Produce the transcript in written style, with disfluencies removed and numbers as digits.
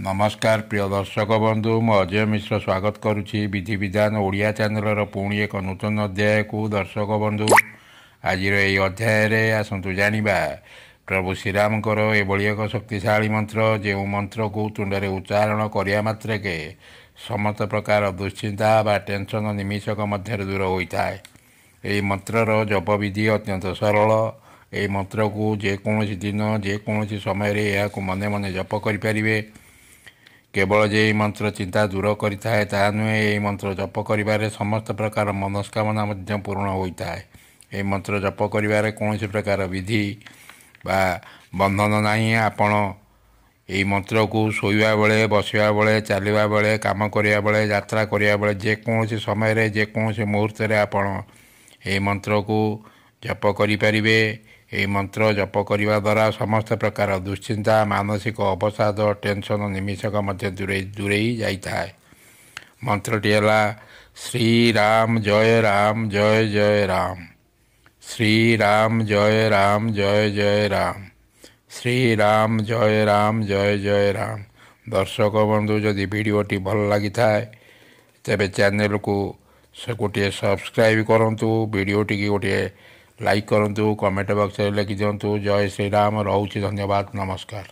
नमस्कार प्रिय दर्शक बंधु मु अजय मिश्र स्वागत करुच्ची विधि विधान ओडिया चैनल पुणी एक नूतन अध्याय को दर्शक बंधु आज अध्याय आसतु जानिबा प्रभु श्रीराम एभली एक शक्तिशाली मंत्र जो मंत्र को तुंडे उच्चारण करिया मात्रके समस्त प्रकार दुश्चिंता बा टेंशन निमिषक मध्य दूर होता है। यही मंत्रर जप विधि अत्यंत सरल। यही मंत्र को जेकोसी दिन जेकोसी समय यह मने मने जप करें। केवल जे मंत्र चिंता दूर करें ता नुहे यही मंत्र जप कर समस्त प्रकार मनस्कामना पूर्ण होता है। यही मंत्र जप कर कौन प्रकार विधि बा बंधन नहीं। आपण यही मंत्र को शोवा बेले बसवा बेले चलवा बेले कम करा बेले यात्रा करा बेले जेकोसी समय जेकोसी मुहूर्त आपण यही मंत्र को जप करें। यही मंत्र जप करने द्वारा समस्त प्रकार दुश्चिंता मानसिक अवसाद टेंशन निमिषक मध्य दूरे जाता है। मंत्रटी है श्री राम जय राम जय जय राम, श्री राम जय राम जय जय राम, श्री राम जय राम जय जय राम। दर्शक बंधु जदि वीडियोटी भल लगी थाए तेरे चैनल को गोटे सब्सक्राइब करूँ, वीडियोटी की गोटे लाइक करूँ, कमेंट बॉक्स में लिखि दिंतु। जय श्री राम। रोचे धन्यवाद। नमस्कार।